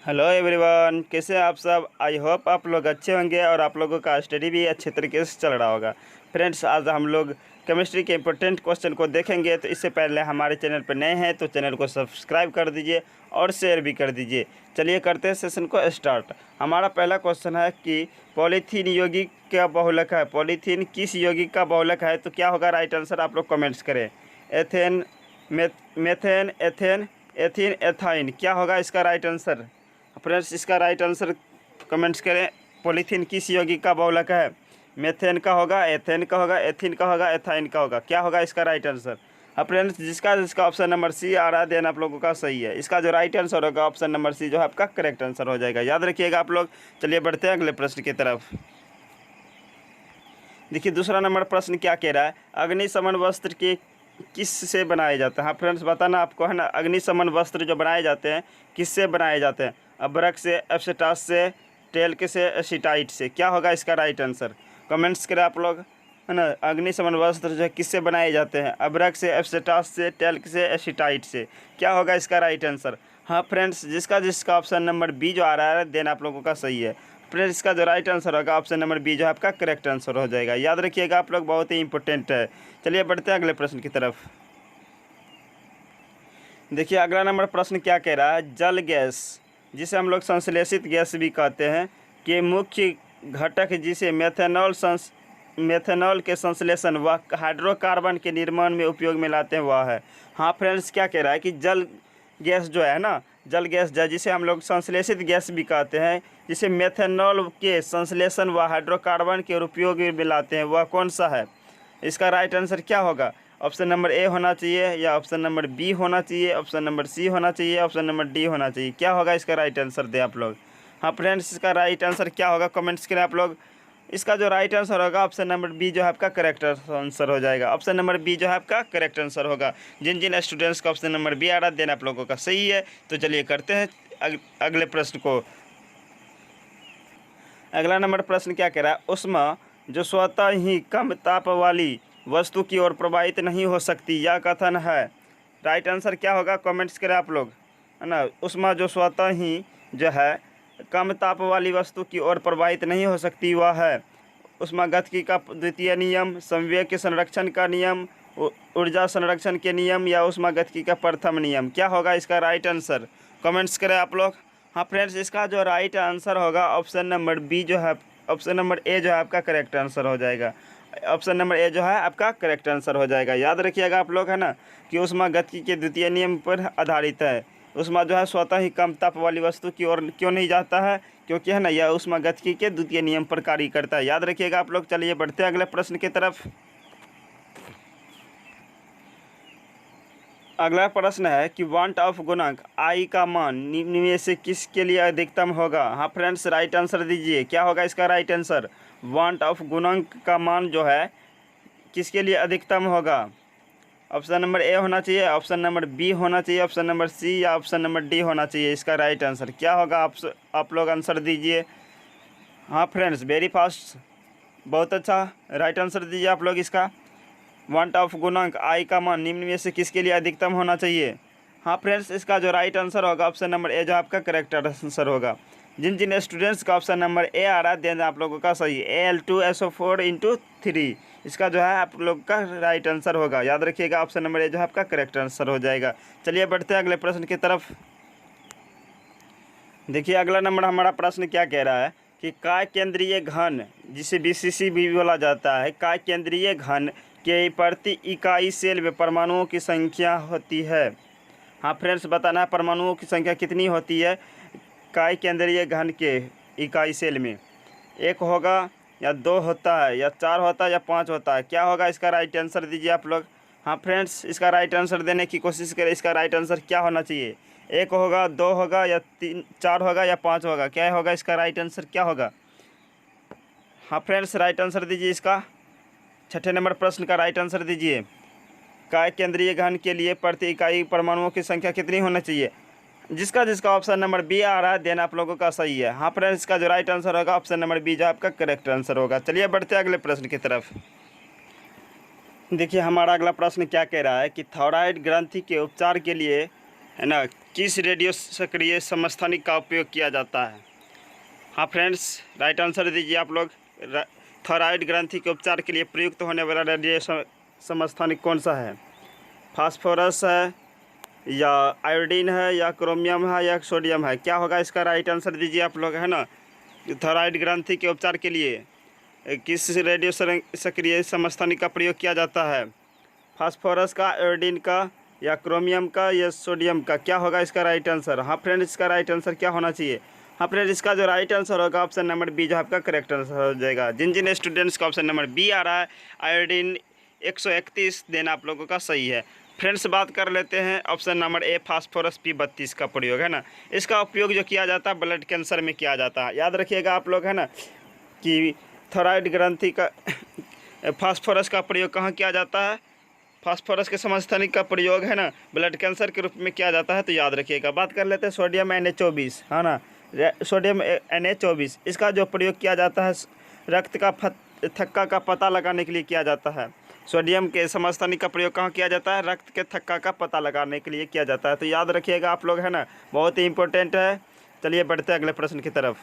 Hello everyone, कैसे हैं आप सब। आई होप आप लोग अच्छे होंगे और आप लोगों का स्टडी भी अच्छे तरीके से चल रहा होगा। फ्रेंड्स, आज हम लोग केमिस्ट्री के इंपॉर्टेंट क्वेश्चन को देखेंगे। तो इससे पहले हमारे चैनल पर नए हैं तो चैनल को सब्सक्राइब कर दीजिए और शेयर भी कर दीजिए। चलिए करते हैं सेशन को स्टार्ट। हमारा पहला क्वेश्चन है कि पॉलीथीन यौगिक का बहुलक है। पॉलीथीन किस यौगिक का बहुलक है? तो क्या होगा राइट आंसर, आप लोग कमेंट्स करें। Ethane, methane, ethane, ethene, ethyne, क्या होगा इसका राइट आंसर? फ्रेंड्स, इसका राइट आंसर कमेंट्स करें। पॉलीथीन किस यौगिक का बहुलक है? मेथेन का होगा, एथेन का होगा, एथीन का होगा, एथाइन का होगा, क्या होगा इसका राइट आंसर? फ्रेंड्स, जिसका ऑप्शन नंबर सी आ रहा है देन आप लोगों का सही है। इसका जो राइट आंसर होगा ऑप्शन नंबर सी जो है आपका करेक्ट आंसर हो जाएगा। याद रखिएगा आप लोग। चलिए बढ़ते हैं अगले प्रश्न की तरफ। देखिए दूसरा नंबर प्रश्न क्या कह रहा है, अग्निशमन वस्त्र के किस से बनाए जाते हैं? हाँ फ्रेंड्स, बताना आपको है ना। अग्निशमन वस्त्र जो बनाए जाते हैं किससे बनाए जाते हैं? अब्रक से, एब्सिटास से, टेल्क से, एसिटाइट से, क्या होगा इसका राइट आंसर? कमेंट्स करें आप लोग, है ना। अग्निशमन वस्त्र जो है किससे बनाए जाते हैं? अब्रक से, एब्सिटास से, टेल्क से, एसिटाइट से, क्या होगा इसका राइट आंसर? हाँ फ्रेंड्स, जिसका ऑप्शन नंबर बी जो आ रहा है देन आप लोगों का सही है। फ्रेंड्स, इसका जो राइट आंसर होगा ऑप्शन नंबर बी जो है आपका करेक्ट आंसर हो जाएगा। याद रखिएगा आप लोग, बहुत ही इंपॉर्टेंट है। चलिए बढ़ते हैं अगले प्रश्न की तरफ। देखिए अगला नंबर प्रश्न क्या कह रहा है, जल गैस जिसे हम लोग संश्लेषित गैस भी कहते हैं के मुख्य घटक जिसे मेथेनॉल के संश्लेषण व हाइड्रोकार्बन के निर्माण में उपयोग में लाते हैं वह है। हाँ फ्रेंड्स, क्या कह रहा है कि जल गैस जो है ना, जल गैस जिसे हम लोग संश्लेषित गैस भी कहते हैं, जिसे मेथेनॉल के संश्लेषण व हाइड्रोकार्बन के उपयोग में लाते हैं, वह कौन सा है? इसका राइट आंसर क्या होगा? ऑप्शन नंबर ए होना चाहिए या ऑप्शन नंबर बी होना चाहिए, ऑप्शन नंबर सी होना चाहिए, ऑप्शन नंबर डी होना चाहिए, क्या होगा इसका राइट आंसर दे आप लोग। हाँ फ्रेंड्स, इसका राइट आंसर क्या होगा कमेंट्स करें आप लोग। इसका जो राइट आंसर होगा ऑप्शन नंबर बी जो है आपका करेक्ट आंसर हो जाएगा। ऑप्शन नंबर बी जो है आपका करेक्ट आंसर होगा। जिन जिन स्टूडेंट्स का ऑप्शन नंबर बी आ रहा है देन आप लोगों का सही है। तो चलिए करते हैं अगले प्रश्न को। अगला नंबर प्रश्न क्या कह रहा है, ऊष्मा जो स्वतः ही कम ताप वाली वस्तु की ओर प्रवाहित नहीं हो सकती, यह कथन है। राइट आंसर क्या होगा कमेंट्स करें आप लोग, है ना। ऊष्मा जो स्वतः ही जो है कम ताप वाली वस्तु की ओर प्रवाहित नहीं हो सकती वह है ऊष्मागतिकी का द्वितीय नियम, संवेग के संरक्षण का नियम, ऊर्जा संरक्षण के नियम या ऊष्मागतिकी का प्रथम नियम, क्या होगा इसका राइट आंसर? कमेंट्स करें आप लोग। हाँ फ्रेंड्स, इसका जो राइट आंसर होगा ऑप्शन नंबर बी जो है, ऑप्शन नंबर ए जो है आपका करेक्ट आंसर हो जाएगा। ऑप्शन नंबर ए जो है आपका करेक्ट आंसर हो जाएगा। याद रखिएगा आप लोग, है ना, कि ऊष्मागतिकी के द्वितीय नियम पर आधारित है। ऊष्मा जो है स्वतः ही कम ताप वाली वस्तु की ओर क्यों नहीं जाता है? क्योंकि है ना यह ऊष्मागतिकी के द्वितीय नियम पर कार्य करता है। याद रखिएगा आप लोग। चलिए बढ़ते हैं अगले प्रश्न की तरफ। अगला प्रश्न है कि वांट ऑफ गुणांक आई का मान निम्न में से किसके लिए अधिकतम होगा? हाँ फ्रेंड्स, राइट आंसर दीजिए, क्या होगा इसका राइट आंसर? वांट ऑफ गुणांक का मान जो है किसके लिए अधिकतम होगा? ऑप्शन नंबर ए होना चाहिए, ऑप्शन नंबर बी होना चाहिए, ऑप्शन नंबर सी या ऑप्शन नंबर डी होना चाहिए, इसका राइट आंसर क्या होगा? आप लोग आंसर दीजिए। हाँ फ्रेंड्स, वेरी फास्ट, बहुत अच्छा राइट आंसर दीजिए आप लोग इसका। वांट ऑफ गुणांक आई का मान निम्न में से किसके लिए अधिकतम होना चाहिए? हाँ फ्रेंड्स, इसका जो राइट आंसर होगा ऑप्शन नंबर ए जो आपका करेक्ट आंसर होगा। जिन जिन स्टूडेंट्स का ऑप्शन नंबर ए आ रहा है देन आप लोगों का सही, Al2SO4 × 3, इसका जो है आप लोग का राइट आंसर होगा। याद रखिएगा, ऑप्शन नंबर ए जो है आपका करेक्ट आंसर हो जाएगा। चलिए बढ़ते हैं अगले प्रश्न की तरफ। देखिए अगला नंबर हमारा प्रश्न क्या कह रहा है कि काय केंद्रीय घन जिसे BCC भी बोला जाता है, काय केंद्रीय घन के प्रति इकाई सेल में परमाणुओं की संख्या होती है? हाँ फ्रेंड्स, बताना है परमाणुओं की संख्या कितनी होती है काय केंद्रीय घन के इकाई सेल में? एक होगा या दो होता है या चार होता है या पाँच होता है, क्या होगा इसका राइट आंसर दीजिए आप लोग। हाँ फ्रेंड्स, इसका राइट आंसर देने की कोशिश करें। इसका राइट आंसर क्या होना चाहिए? एक होगा, दो होगा या तीन, चार होगा या पाँच होगा, क्या होगा इसका राइट आंसर क्या होगा? हाँ फ्रेंड्स, राइट आंसर दीजिए इसका। छठे नंबर प्रश्न का राइट आंसर दीजिए। काय केंद्रीय घन के लिए प्रति इकाई परमाणुओं की संख्या कितनी होनी चाहिए? जिसका ऑप्शन नंबर बी आ रहा है देन आप लोगों का सही है। हाँ फ्रेंड्स, इसका जो राइट आंसर होगा ऑप्शन नंबर बी जो आपका करेक्ट आंसर होगा। चलिए बढ़ते हैं अगले प्रश्न की तरफ। देखिए हमारा अगला प्रश्न क्या कह रहा है कि थायराइड ग्रंथि के उपचार के लिए है ना, किस रेडियो सक्रिय समस्थानिक का उपयोग किया जाता है? हाँ फ्रेंड्स, राइट आंसर दीजिए आप लोग। थायराइड ग्रंथि के उपचार के लिए प्रयुक्त होने वाला रेडियो समस्थानिक कौन सा है? फास्फोरस है, या आयोडीन है, या क्रोमियम है, या सोडियम है? क्या होगा इसका राइट आंसर दीजिए आप लोग, है ना। थायराइड ग्रंथि के उपचार के लिए किस रेडियो सक्रिय समस्थानिक का प्रयोग किया जाता है? फास्फोरस का, आयोडीन का, या क्रोमियम का, या सोडियम का? क्या होगा इसका राइट आंसर? हाँ फ्रेंड्स, इसका राइट आंसर क्या होना चाहिए? हाँ फ्रेंड्स, इसका जो राइट आंसर होगा ऑप्शन नंबर बी जो आपका करेक्ट आंसर हो जाएगा। जिन जिन स्टूडेंट्स का ऑप्शन नंबर बी आ रहा है, आयोडीन 131 देना आप लोगों का सही है। फ्रेंड्स, बात कर लेते हैं option number A, phosphorus P32 का प्रयोग, है ना। इसका उपयोग जो किया जाता है ब्लड कैंसर में किया जाता है। याद रखिएगा आप लोग, है ना, कि थायराइड ग्रंथि का फास्फोरस का प्रयोग कहाँ किया जाता है? फास्फोरस के समस्थानिक का प्रयोग, है ना, ब्लड कैंसर के रूप में किया जाता है, तो याद रखिएगा। बात कर लेते हैं सोडियम Na24, है ना, सोडियम Na24, इसका जो प्रयोग किया जाता है रक्त का थक्का का पता लगाने के लिए किया जाता है। सोडियम के समस्थानिक का प्रयोग कहाँ किया जाता है? रक्त के थक्का का पता लगाने के लिए किया जाता है, तो याद रखिएगा आप लोग, है ना, बहुत ही इंपॉर्टेंट है। चलिए बढ़ते हैं अगले प्रश्न की तरफ।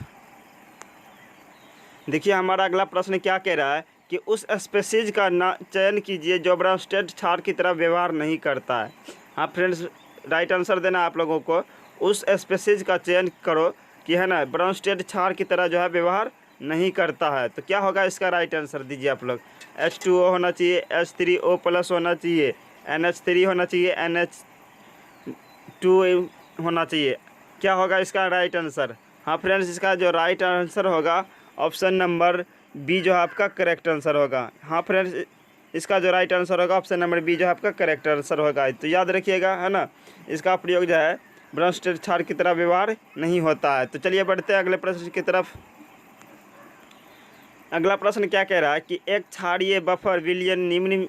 देखिए हमारा अगला प्रश्न क्या कह रहा है कि उस स्पीशीज का चयन कीजिए जो ब्राउनस्टेड क्षार की तरह व्यवहार नहीं करता है। हाँ फ्रेंड्स, राइट आंसर देना आप लोगों को। उस स्पीशीज का चयन करो कि, है ना, ब्राउनस्टेड क्षार की तरह जो है व्यवहार नहीं करता है, तो क्या होगा इसका राइट आंसर दीजिए आप लोग। H2O होना चाहिए, H3O+ होना चाहिए, NH3 होना चाहिए, NH2 होना चाहिए? क्या होगा इसका राइट आंसर? हाँ फ्रेंड्स, इसका जो राइट आंसर होगा ऑप्शन नंबर बी जो है आपका करेक्ट आंसर होगा। हाँ फ्रेंड्स, इसका जो राइट आंसर होगा ऑप्शन नंबर बी जो है आपका करेक्ट आंसर होगा, तो याद रखिएगा, है ना। इसका प्रयोग जो है ब्राउनस्टेड क्षार की तरह व्यवहार नहीं होता है। तो चलिए बढ़ते हैं अगले प्रश्न की तरफ। अगला प्रश्न क्या कह रहा है कि एक क्षारीय बफर विलयन निम्न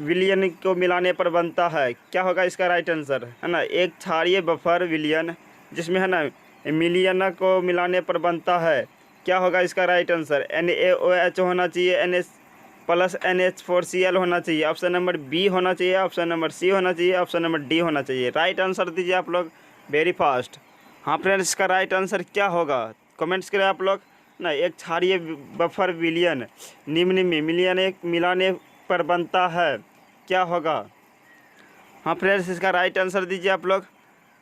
विलयन को मिलाने पर बनता है। क्या होगा इसका राइट आंसर, है ना। एक क्षारीय बफर विलयन जिसमें, है ना, मिलियन को मिलाने पर बनता है, क्या होगा इसका राइट आंसर? NaOH होना चाहिए, NH+NH4Cl होना चाहिए, ऑप्शन नंबर बी होना चाहिए, ऑप्शन नंबर सी होना चाहिए, ऑप्शन नंबर डी होना चाहिए? राइट आंसर दीजिए आप लोग वेरी फास्ट। हाँ फ्रेंड्स, इसका राइट आंसर क्या होगा कमेंट्स करें आप लोग ना। एक क्षारीय बफर विलयन निम्न में मिलाने पर बनता है, क्या होगा? हाँ फ्रेंड्स, इसका राइट आंसर दीजिए आप लोग।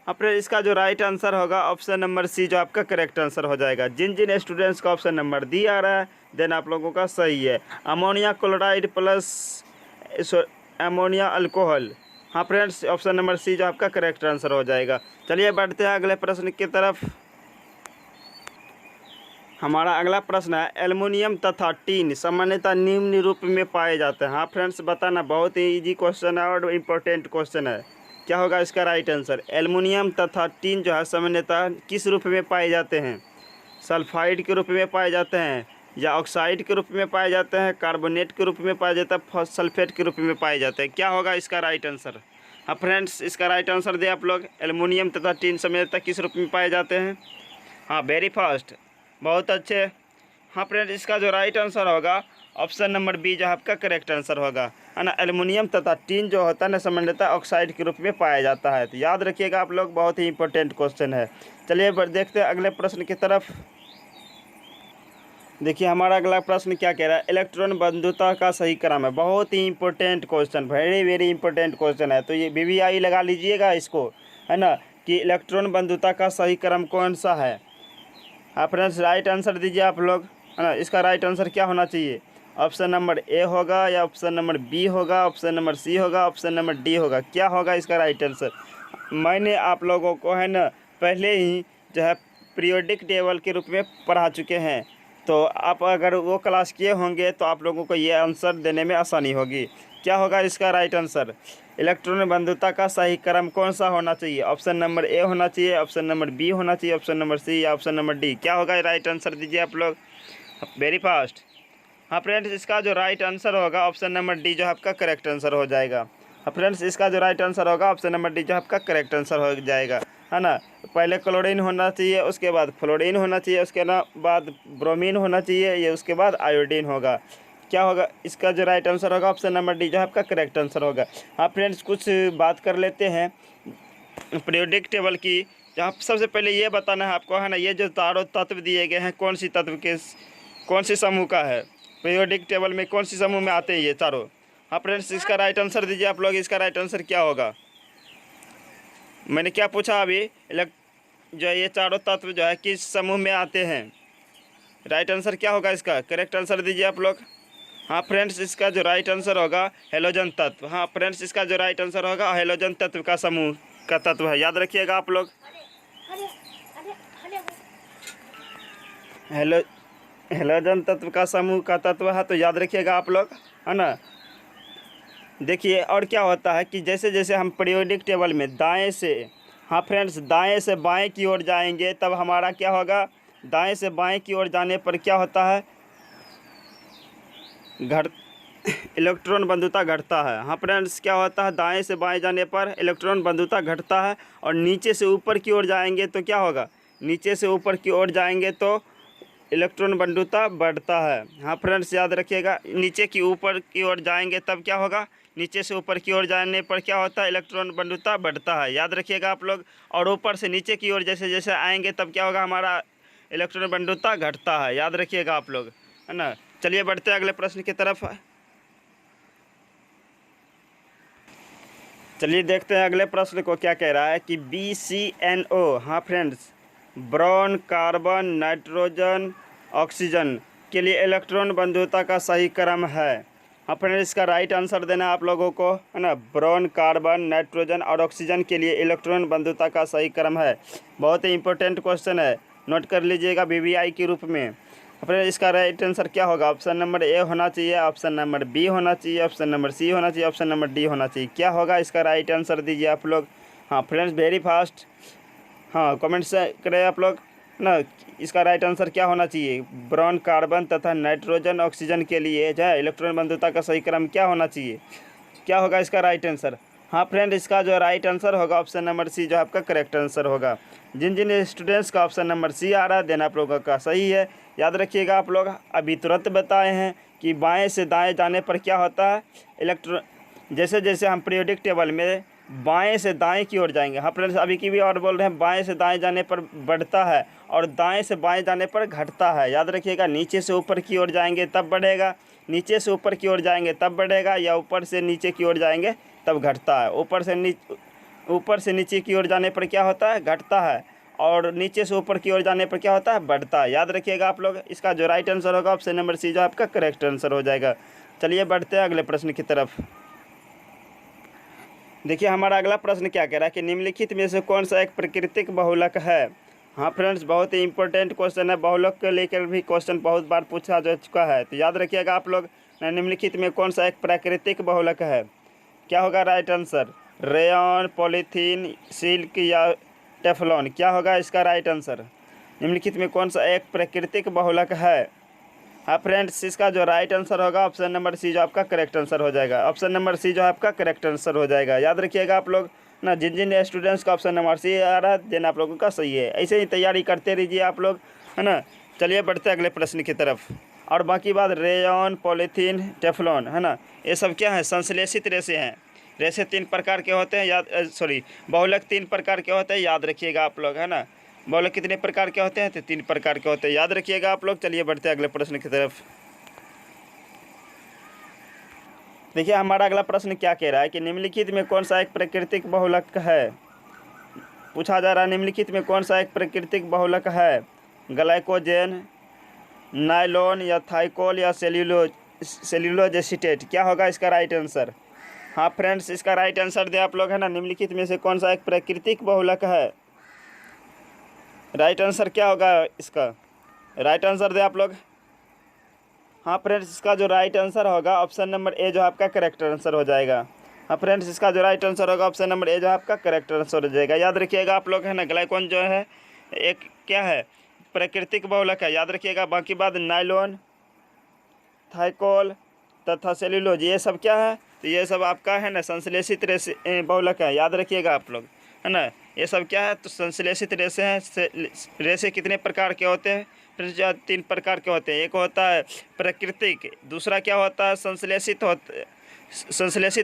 हाँ फ्रेंड्स, इसका जो राइट आंसर होगा ऑप्शन नंबर सी जो आपका करेक्ट आंसर हो जाएगा। जिन जिन स्टूडेंट्स का ऑप्शन नंबर डी आ रहा है देन आप लोगों का सही है, ammonia chloride plus ammonia alcohol. हाँ फ्रेंड्स, ऑप्शन नंबर सी जो आपका करेक्ट आंसर हो जाएगा। चलिए बढ़ते हैं अगले प्रश्न की तरफ। हमारा अगला प्रश्न है, एल्युमिनियम तथा टीन सामान्यतः निम्न रूप में पाए जाते हैं। हाँ फ्रेंड्स, बताना, बहुत ही इजी क्वेश्चन है और इम्पोर्टेंट क्वेश्चन है। क्या होगा इसका राइट आंसर? एल्युमिनियम तथा टीन जो है सामान्यतः किस रूप में पाए जाते हैं? सल्फाइड के रूप में पाए जाते हैं, या ऑक्साइड के रूप में पाए जाते हैं, कार्बोनेट के रूप में पाए जाते हैं, सल्फेट के रूप में पाए जाते हैं? क्या होगा इसका राइट आंसर? हाँ फ्रेंड्स, इसका राइट आंसर दे आप लोग। एल्युमिनियम तथा टीन सामान्यतः किस रूप में पाए जाते हैं? हाँ वेरी फास्ट, बहुत अच्छे। हाँ फ्रेंड्स, इसका जो राइट आंसर होगा ऑप्शन नंबर बी जो आपका करेक्ट आंसर होगा, है ना। एल्युमिनियम तथा टीन जो होता है ना सामान्यतः ऑक्साइड के रूप में पाया जाता है, तो याद रखिएगा आप लोग, बहुत ही इंपॉर्टेंट क्वेश्चन है। चलिए देखते हैं अगले प्रश्न की तरफ। देखिए हमारा अगला प्रश्न क्या कह रहा है, इलेक्ट्रॉन बंधुता का सही क्रम है। बहुत ही important question, very very important question है, तो ये VVI लगा लीजिएगा इसको, है ना, कि इलेक्ट्रॉन बंधुता का सही क्रम कौन सा है। हाँ फ्रेंड्स, राइट आंसर दीजिए आप लोग, है ना। इसका राइट आंसर क्या होना चाहिए? ऑप्शन नंबर ए होगा, या ऑप्शन नंबर बी होगा, ऑप्शन नंबर सी होगा, ऑप्शन नंबर डी होगा? क्या होगा इसका राइट आंसर? मैंने आप लोगों को, है ना, पहले ही जो है पीरियोडिक टेबल के रूप में पढ़ा चुके हैं, तो आप अगर वो क्लास किए होंगे तो आप लोगों को ये आंसर देने में आसानी होगी। क्या होगा इसका राइट आंसर? इलेक्ट्रॉन बंधुता का सही क्रम कौन सा होना चाहिए? ऑप्शन नंबर ए होना चाहिए, ऑप्शन नंबर बी होना चाहिए, ऑप्शन नंबर सी, या ऑप्शन नंबर डी? क्या होगा राइट आंसर दीजिए आप लोग वेरी फास्ट। हाँ फ्रेंड्स, इसका जो राइट आंसर होगा ऑप्शन नंबर डी जो आपका करेक्ट आंसर हो जाएगा। हाँ फ्रेंड्स, इसका जो राइट आंसर होगा ऑप्शन नंबर डी जो आपका करेक्ट आंसर हो जाएगा, है ना। पहले क्लोरीन होना चाहिए, उसके बाद फ्लोरीन होना चाहिए, उसके बाद ब्रोमीन होना चाहिए, ये उसके बाद आयोडीन होगा। क्या होगा इसका जो राइट आंसर होगा ऑप्शन नंबर डी जो आपका करेक्ट आंसर होगा। हाँ फ्रेंड्स, कुछ बात कर लेते हैं पीरियोडिक टेबल की, जहाँ सबसे पहले ये बताना है आपको, है ना, ये जो चारों तत्व दिए गए हैं कौन सी तत्व के कौन सी समूह का है, पीरियोडिक टेबल में कौन सी समूह में आते हैं ये चारों। हाँ फ्रेंड्स, इसका राइट आंसर दीजिए आप लोग, इसका राइट आंसर क्या होगा। मैंने क्या पूछा अभी, जो ये चारों तत्व जो है किस समूह में आते हैं, राइट आंसर क्या होगा इसका, करेक्ट आंसर दीजिए आप लोग। हाँ फ्रेंड्स, इसका जो राइट आंसर होगा हेलोजन तत्व। हाँ फ्रेंड्स, इसका जो राइट आंसर होगा हेलोजन तत्व का समूह का तत्व है, याद रखिएगा आप लोग। हेलोजन तत्व का समूह का तत्व है, तो याद रखिएगा आप लोग, है ना। देखिए और क्या होता है कि जैसे जैसे हम पीरियोडिक टेबल में दाएं से, हाँ फ्रेंड्स, दाएं से बाएं की ओर जाएंगे तब हमारा क्या होगा, दाएं से बाएं की ओर जाने पर क्या होता है, इलेक्ट्रॉन बंधुता घटता है। हाँ फ्रेंड्स, क्या होता है, दाएं से बाएं जाने पर इलेक्ट्रॉन बंधुता घटता है, और नीचे से ऊपर की ओर जाएंगे तो क्या होगा, नीचे से ऊपर की ओर जाएंगे तो इलेक्ट्रॉन बंधुता बढ़ता है। हाँ फ्रेंड्स, याद रखिएगा, नीचे की ऊपर की ओर जाएंगे तब क्या होगा, नीचे से ऊपर की ओर जाने पर क्या होता है, इलेक्ट्रॉन बंधुता बढ़ता है, याद रखिएगा आप लोग। और ऊपर से नीचे की ओर जैसे जैसे आएंगे तब क्या होगा, हमारा इलेक्ट्रॉन बंधुता घटता है, याद रखिएगा आप लोग, है ना। चलिए बढ़ते हैं अगले प्रश्न की तरफ। चलिए देखते हैं अगले प्रश्न को क्या कह रहा है कि BCNO, हाँ friends, boron, carbon, nitrogen, oxygen के लिए इलेक्ट्रॉन बंधुता का सही क्रम है। हाँ फ्रेंड्स, इसका राइट आंसर देना है आप लोगों को, है ना। ब्रोन, कार्बन, नाइट्रोजन और ऑक्सीजन के लिए इलेक्ट्रॉन बंधुता का सही क्रम है। बहुत ही इंपॉर्टेंट क्वेश्चन है, नोट कर लीजिएगा BBI के रूप में। फ्रेंड्स, इसका राइट आंसर क्या होगा, ऑप्शन नंबर ए होना चाहिए, ऑप्शन नंबर बी होना चाहिए, ऑप्शन नंबर सी होना चाहिए, ऑप्शन नंबर डी होना चाहिए। क्या होगा इसका राइट आंसर दीजिए आप लोग। हाँ फ्रेंड्स, वेरी फास्ट, हाँ कमेंट से करें आप लोग ना, इसका राइट आंसर क्या होना चाहिए। ब्रोन, कार्बन तथा नाइट्रोजन, ऑक्सीजन के लिए जो है इलेक्ट्रॉन बंधुता का सही क्रम क्या होना चाहिए, क्या होगा इसका राइट आंसर। हाँ फ्रेंड, इसका जो राइट आंसर होगा ऑप्शन नंबर सी जो आपका करेक्ट आंसर होगा। जिन जिन स्टूडेंट्स का ऑप्शन नंबर सी आ रहा है देना आप लोगों का सही है, याद रखिएगा आप लोग। अभी तुरंत बताए हैं कि बाएं से दाएं जाने पर क्या होता है, इलेक्ट्रॉन, जैसे जैसे हम पीरियोडिक टेबल में बाएं से दाएं की ओर जाएंगे। हाँ फ्रेंड्स, अभी की भी और बोल रहे हैं, बाएं से दाएं जाने पर बढ़ता है और दाएं से बाएं जाने पर घटता है, याद रखिएगा। नीचे से ऊपर की ओर जाएंगे तब बढ़ेगा, नीचे से ऊपर की ओर जाएंगे तब बढ़ेगा, या ऊपर से नीचे की ओर जाएंगे तब घटता है। ऊपर से नीचे की ओर जाने पर क्या होता है, घटता है, और नीचे से ऊपर की ओर जाने पर क्या होता है, बढ़ता है, याद रखिएगा आप लोग। इसका जो राइट आंसर होगा ऑप्शन नंबर सी जो आपका करेक्ट आंसर हो जाएगा। चलिए बढ़ते हैं अगले प्रश्न की तरफ। देखिए हमारा अगला प्रश्न क्या कह रहा है कि निम्नलिखित में से कौन सा एक प्राकृतिक बहुलक है। हाँ फ्रेंड्स, बहुत ही इंपॉर्टेंट क्वेश्चन है, बहुलक को लेकर भी क्वेश्चन बहुत बार पूछा जा चुका है, तो याद रखिएगा आप लोग। निम्नलिखित में कौन सा एक प्राकृतिक बहुलक है, क्या होगा right answer, rayon, polythene, silk या टेफलॉन, क्या होगा इसका राइट आंसर। निम्नलिखित में कौन सा एक प्राकृतिक बहुलक है। हाँ फ्रेंड्स, इसका जो राइट आंसर होगा ऑप्शन नंबर सी जो आपका करेक्ट आंसर हो जाएगा, ऑप्शन नंबर सी जो आपका करेक्ट आंसर हो जाएगा, याद रखिएगा आप लोग ना। जिन जिन स्टूडेंट्स का ऑप्शन नंबर सी आ रहा है देना आप लोगों का सही है, ऐसे ही तैयारी करते रहिए आप लोग, है ना। चलिए बढ़ते अगले प्रश्न की तरफ। और बाकी बात रेयन, पॉलीथीन, टेफलॉन, है ना, ये सब क्या है, संश्लेषित रेशे हैं। रेशे 3 प्रकार के होते हैं, बहुलक 3 प्रकार के होते हैं, याद रखिएगा आप लोग, है ना। बहुलक कितने प्रकार के होते हैं, तो 3 प्रकार के होते हैं, याद रखिएगा आप लोग। चलिए बढ़ते हैं अगले प्रश्न की तरफ। देखिए हमारा अगला प्रश्न क्या कह रहा है कि निम्नलिखित में कौन सा एक प्राकृतिक बहुलक है। पूछा जा रहा है निम्नलिखित में कौन सा एक प्राकृतिक बहुलक है, ग्लाइकोजेन, नायलॉन या थाइकोल या सेल्यूलोज एसीटेट, क्या होगा इसका राइट आंसर। हाँ फ्रेंड्स, इसका राइट आंसर दे आप लोग, है ना। निम्नलिखित में से कौन सा एक प्राकृतिक बहुलक है, राइट आंसर क्या होगा इसका, राइट आंसर दे आप लोग। हाँ फ्रेंड्स, इसका जो राइट आंसर होगा ऑप्शन नंबर ए जो आपका करेक्ट आंसर हो जाएगा। हाँ फ्रेंड्स, इसका जो राइट आंसर होगा ऑप्शन नंबर ए जो आपका करेक्ट आंसर हो जाएगा, याद रखिएगा आप लोग, है ना। ग्लाइकोन जो है एक क्या है, प्राकृतिक बहुलक है, याद रखिएगा। बाकी बात नायलॉन, थाइकोल तथा सेल्यूलोज ये सब क्या है, तो ये सब आपका है ना संश्लेषित रेशे बहुलक है, याद रखिएगा आप लोग, है ना। ये सब क्या है, तो संश्लेषित रेशे हैं। रेशे कितने प्रकार के होते हैं, फिर 3 प्रकार के होते हैं। एक होता है प्राकृतिक, दूसरा क्या होता है संश्लेषित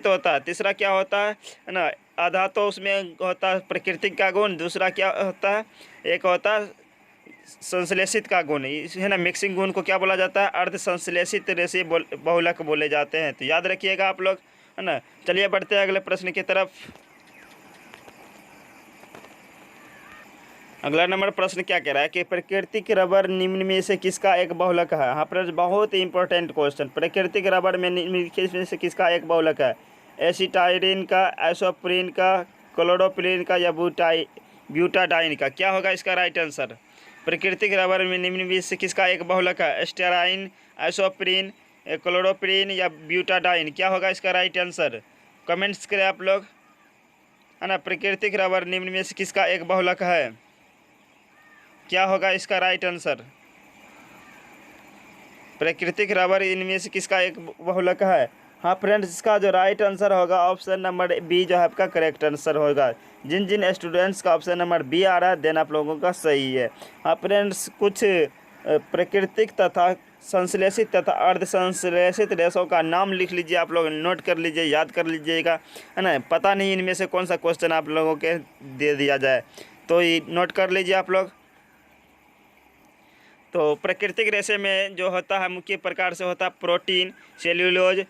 होता है, तीसरा क्या होता है ना आधा तो उसमें होता है प्राकृतिक का गुण, दूसरा क्या होता है, एक होता है संश्लेषित का गुण, है ना। मिक्सिंग गुण को क्या बोला जाता है, अर्ध संश्लेषित रेशे बहुलक बोले जाते हैं। तो याद रखिएगा आप लोग, है ना। चलिए बढ़ते हैं अगले प्रश्न की तरफ। अगला नंबर प्रश्न क्या कह रहा है कि प्राकृतिक रबर निम्न में से किसका एक बहुलक है। हाँ फ्रेंड्स, बहुत ही इंपॉर्टेंट क्वेश्चन। प्राकृतिक रबर में निम्न में से किसका एक बहुलक है। एसिटाइरिन का, आइसोप्रीन का, क्लोरोप्रीन का या ब्यूटाडाइन का। क्या होगा इसका राइट आंसर। प्राकृतिक रबर में निम्न में से किसका एक बहुलक है। एस्टेराइन, आइसोप्रीन, क्लोरोप्रीन या ब्यूटाडाइन। क्या होगा इसका राइट आंसर। कमेंट्स करें आप लोग, है ना। प्राकृतिक रबर निम्न में से किसका एक बहुलक है, क्या होगा इसका राइट आंसर। प्राकृतिक रबर इनमें से किसका एक बहुलक है। हाँ फ्रेंड्स, इसका जो राइट आंसर होगा ऑप्शन नंबर बी जो है आपका करेक्ट आंसर होगा। जिन जिन स्टूडेंट्स का ऑप्शन नंबर बी आ रहा है देन आप लोगों का सही है। हाँ फ्रेंड्स, कुछ प्राकृतिक तथा संश्लेषित तथा अर्ध संश्लेषित रेशों का नाम लिख लीजिए, आप लोग नोट कर लीजिए, याद कर लीजिएगा, है ना। पता नहीं इनमें से कौन सा क्वेश्चन आप लोगों के दे दिया जाए, तो ये नोट कर लीजिए आप लोग। तो प्राकृतिक रेशे में जो होता है मुख्य प्रकार से होता है protein, cellulose,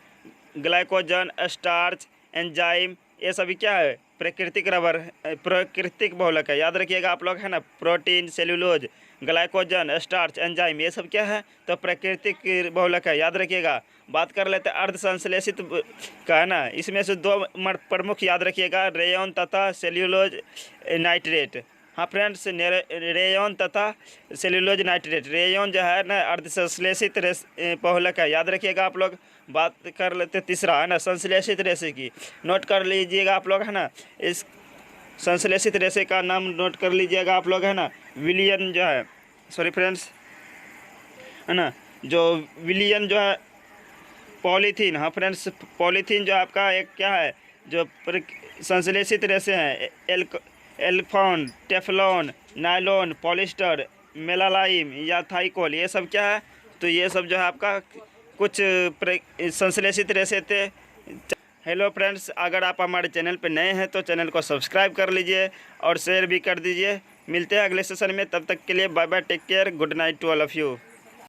glycogen, starch, enzyme. ये सभी क्या है, प्राकृतिक रबर प्राकृतिक बहुलक है। याद रखिएगा आप लोग, है ना। Protein, cellulose, glycogen, starch, enzyme, ये सब क्या है, तो प्राकृतिक बहुलक है। याद रखिएगा। बात कर लेते हैं अर्ध संश्लेषित का, है ना। इसमें से दो प्रमुख याद रखिएगा, रेयन तथा सेल्यूलोज नाइट्रेट। हाँ फ्रेंड्स, रेयन तथा सेल्यूलोज नाइट्रेट। रेयन जो है ना अर्ध संश्लेषित बहुलक है। याद रखिएगा आप लोग। बात कर लेते तीसरा, है ना, संश्लेषित रेशे की। नोट कर लीजिएगा आप लोग, है ना। इस संश्लेषित रेशे का नाम नोट कर लीजिएगा आप लोग, है ना। विलियन जो है, सॉरी फ्रेंड्स, है ना, जो विलियन जो है पॉलीथीन। हाँ फ्रेंड्स, पॉलीथीन जो आपका एक क्या है, जो संश्लेषित रेशे हैं। एल्फॉन, टेफ्लॉन, नायलॉन, पॉलिस्टर, मेलालाइम या थाइकोल, ये सब क्या है, तो ये सब जो है आपका कुछ संश्लेषित रेशे थे। हेलो फ्रेंड्स, अगर आप हमारे चैनल पर नए हैं तो चैनल को सब्सक्राइब कर लीजिए और शेयर भी कर दीजिए। मिलते हैं अगले सेशन में, तब तक के लिए bye bye, take care, good night to all of you.